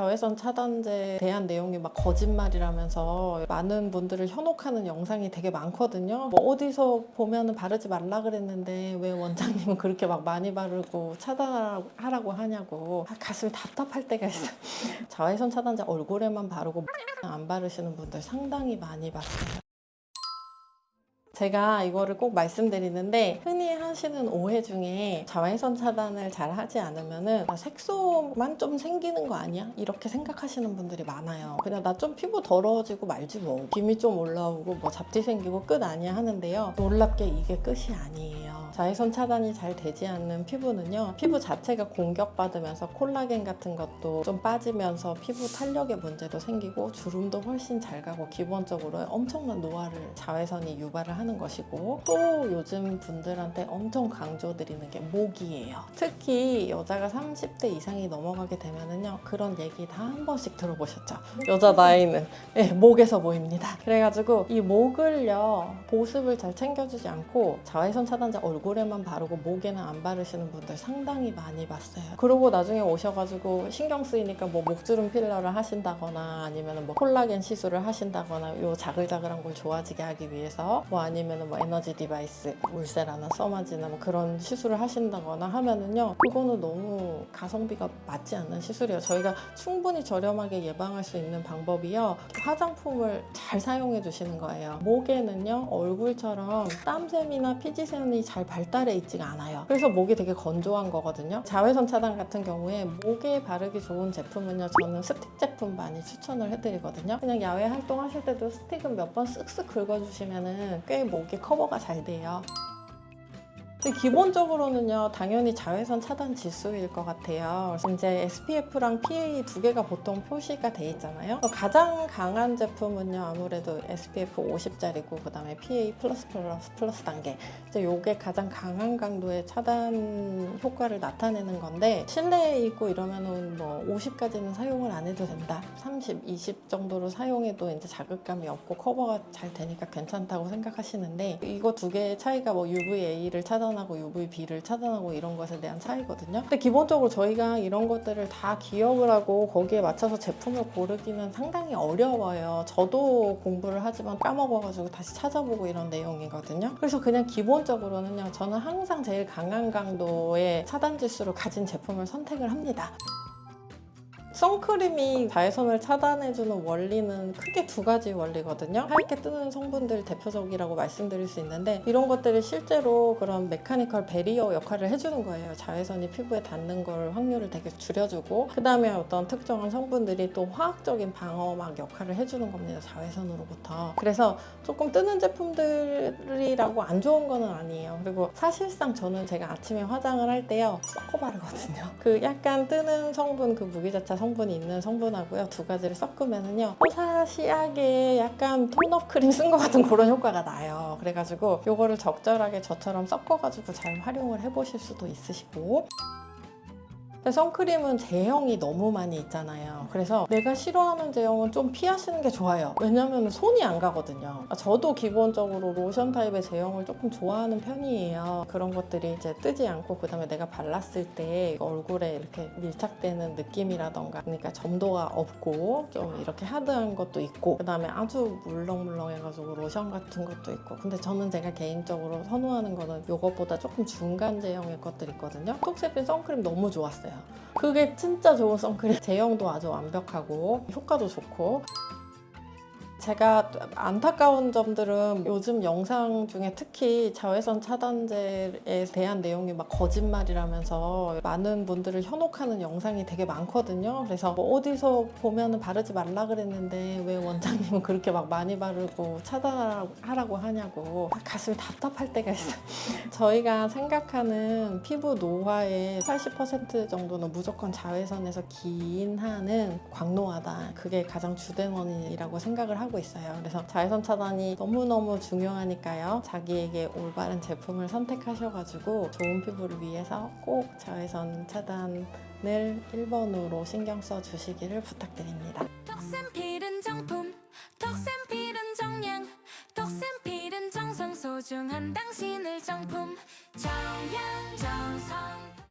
자외선 차단제에 대한 내용이 막 거짓말이라면서 많은 분들을 현혹하는 영상이 되게 많거든요. 뭐 어디서 보면은 바르지 말라 그랬는데 왜 원장님은 그렇게 막 많이 바르고 차단하라고 하냐고 가슴이 답답할 때가 있어요. 자외선 차단제 얼굴에만 바르고 안 바르시는 분들 상당히 많이 봤어요. 제가 이거를 꼭 말씀드리는데 흔히 하시는 오해 중에 자외선 차단을 잘 하지 않으면은 색소만 좀 생기는 거 아니야? 이렇게 생각하시는 분들이 많아요. 그냥 나 좀 피부 더러워지고 말지 뭐, 기미 좀 올라오고 뭐 잡티 생기고 끝 아니야 하는데요. 놀랍게 이게 끝이 아니에요. 자외선 차단이 잘 되지 않는 피부는요, 피부 자체가 공격받으면서 콜라겐 같은 것도 좀 빠지면서 피부 탄력의 문제도 생기고 주름도 훨씬 잘 가고 기본적으로 엄청난 노화를 자외선이 유발을 하는 것이고, 또 요즘 분들한테 엄청 강조드리는 게 모기예요. 특히 여자가 30대 이상이 넘어가게 되면은요, 그런 얘기 다 한 번씩 들어보셨죠? 여자 나이는 목에서 보입니다. 그래가지고 이 목을요, 보습을 잘 챙겨주지 않고 자외선 차단제 얼굴에만 바르고 목에는 안 바르시는 분들 상당히 많이 봤어요. 그러고 나중에 오셔가지고 신경 쓰이니까 뭐 목주름 필러를 하신다거나 아니면 뭐 콜라겐 시술을 하신다거나 요 자글자글한 걸 좋아지게 하기 위해서 뭐 아니면 뭐 에너지 디바이스, 울세라나 써마지나 뭐 그런 시술을 하신다거나 하면은요, 그거는 너무 가성비가 맞지 않는 시술이에요. 저희가 충분히 저렴하게 예방할 수 있는 방법이요, 화장품을 잘 사용해 주시는 거예요. 목에는요, 얼굴처럼 땀샘이나 피지샘이 잘 발달해 있지가 않아요. 그래서 목이 되게 건조한 거거든요. 자외선 차단 같은 경우에 목에 바르기 좋은 제품은요, 저는 스틱 제품 많이 추천을 해드리거든요. 그냥 야외 활동하실 때도 스틱은 몇 번 쓱쓱 긁어주시면은 꽤 목에 커버가 잘 돼요. 근데 기본적으로는요, 당연히 자외선 차단 지수일 것 같아요. 그래서 이제 SPF랑 PA 두 개가 보통 표시가 돼 있잖아요. 가장 강한 제품은요, 아무래도 SPF 50짜리고 그 다음에 PA 플러스 단계, 이제 요게 가장 강한 강도의 차단 효과를 나타내는 건데, 실내에 있고 이러면은 뭐 50까지는 사용을 안 해도 된다, 30, 20 정도로 사용해도 이제 자극감이 없고 커버가 잘 되니까 괜찮다고 생각하시는데, 이거 두 개의 차이가 뭐 UVA를 차단하고 UVB를 차단하고 이런 것에 대한 차이거든요. 근데 기본적으로 저희가 이런 것들을 다 기억을 하고 거기에 맞춰서 제품을 고르기는 상당히 어려워요. 저도 공부를 하지만 까먹어가지고 다시 찾아보고 이런 내용이거든요. 그래서 그냥 기본적으로는요, 저는 항상 제일 강한 강도의 차단 지수를 가진 제품을 선택을 합니다. 선크림이 자외선을 차단해주는 원리는 크게 두 가지 원리거든요. 하얗게 뜨는 성분들 대표적이라고 말씀드릴 수 있는데, 이런 것들이 실제로 그런 메카니컬 배리어 역할을 해주는 거예요. 자외선이 피부에 닿는 걸 확률을 되게 줄여주고, 그 다음에 어떤 특정한 성분들이 또 화학적인 방어막 역할을 해주는 겁니다, 자외선으로부터. 그래서 조금 뜨는 제품들이라고 안 좋은 거는 아니에요. 그리고 사실상 저는 제가 아침에 화장을 할 때요, 섞어 바르거든요. 그 약간 뜨는 성분, 그 무기자차 성분이 있는 성분하고요, 두 가지를 섞으면은요, 뽀사시하게 약간 톤업 크림 쓴 것 같은 그런 효과가 나요. 그래가지고 요거를 적절하게 저처럼 섞어가지고 잘 활용을 해보실 수도 있으시고. 선크림은 제형이 너무 많이 있잖아요. 그래서 내가 싫어하는 제형은 좀 피하시는 게 좋아요. 왜냐면 손이 안 가거든요. 저도 기본적으로 로션 타입의 제형을 조금 좋아하는 편이에요. 그런 것들이 이제 뜨지 않고, 그 다음에 내가 발랐을 때 얼굴에 이렇게 밀착되는 느낌이라던가, 그러니까 점도가 없고 좀 이렇게 하드한 것도 있고, 그 다음에 아주 물렁물렁해가지고 로션 같은 것도 있고. 근데 저는 제가 개인적으로 선호하는 거는 이것보다 조금 중간 제형의 것들 있거든요. 톡색된 선크림 너무 좋았어요. 그게 진짜 좋은 선크림. 제형도 아주 완벽하고 효과도 좋고. 제가 안타까운 점들은 요즘 영상 중에 특히 자외선 차단제에 대한 내용이 막 거짓말이라면서 많은 분들을 현혹하는 영상이 되게 많거든요. 그래서 뭐 어디서 보면은 바르지 말라 그랬는데 왜 원장님은 그렇게 막 많이 바르고 차단하라고 하냐고 가슴이 답답할 때가 있어요. 저희가 생각하는 피부 노화의 80% 정도는 무조건 자외선에서 기인하는 광노화다. 그게 가장 주된 원인이라고 생각을 하고 있어요. 그래서 자외선 차단이 너무너무 중요하니까요, 자기에게 올바른 제품을 선택하셔가지고 좋은 피부를 위해서 꼭 자외선 차단을 1번으로 신경 써 주시기를 부탁드립니다.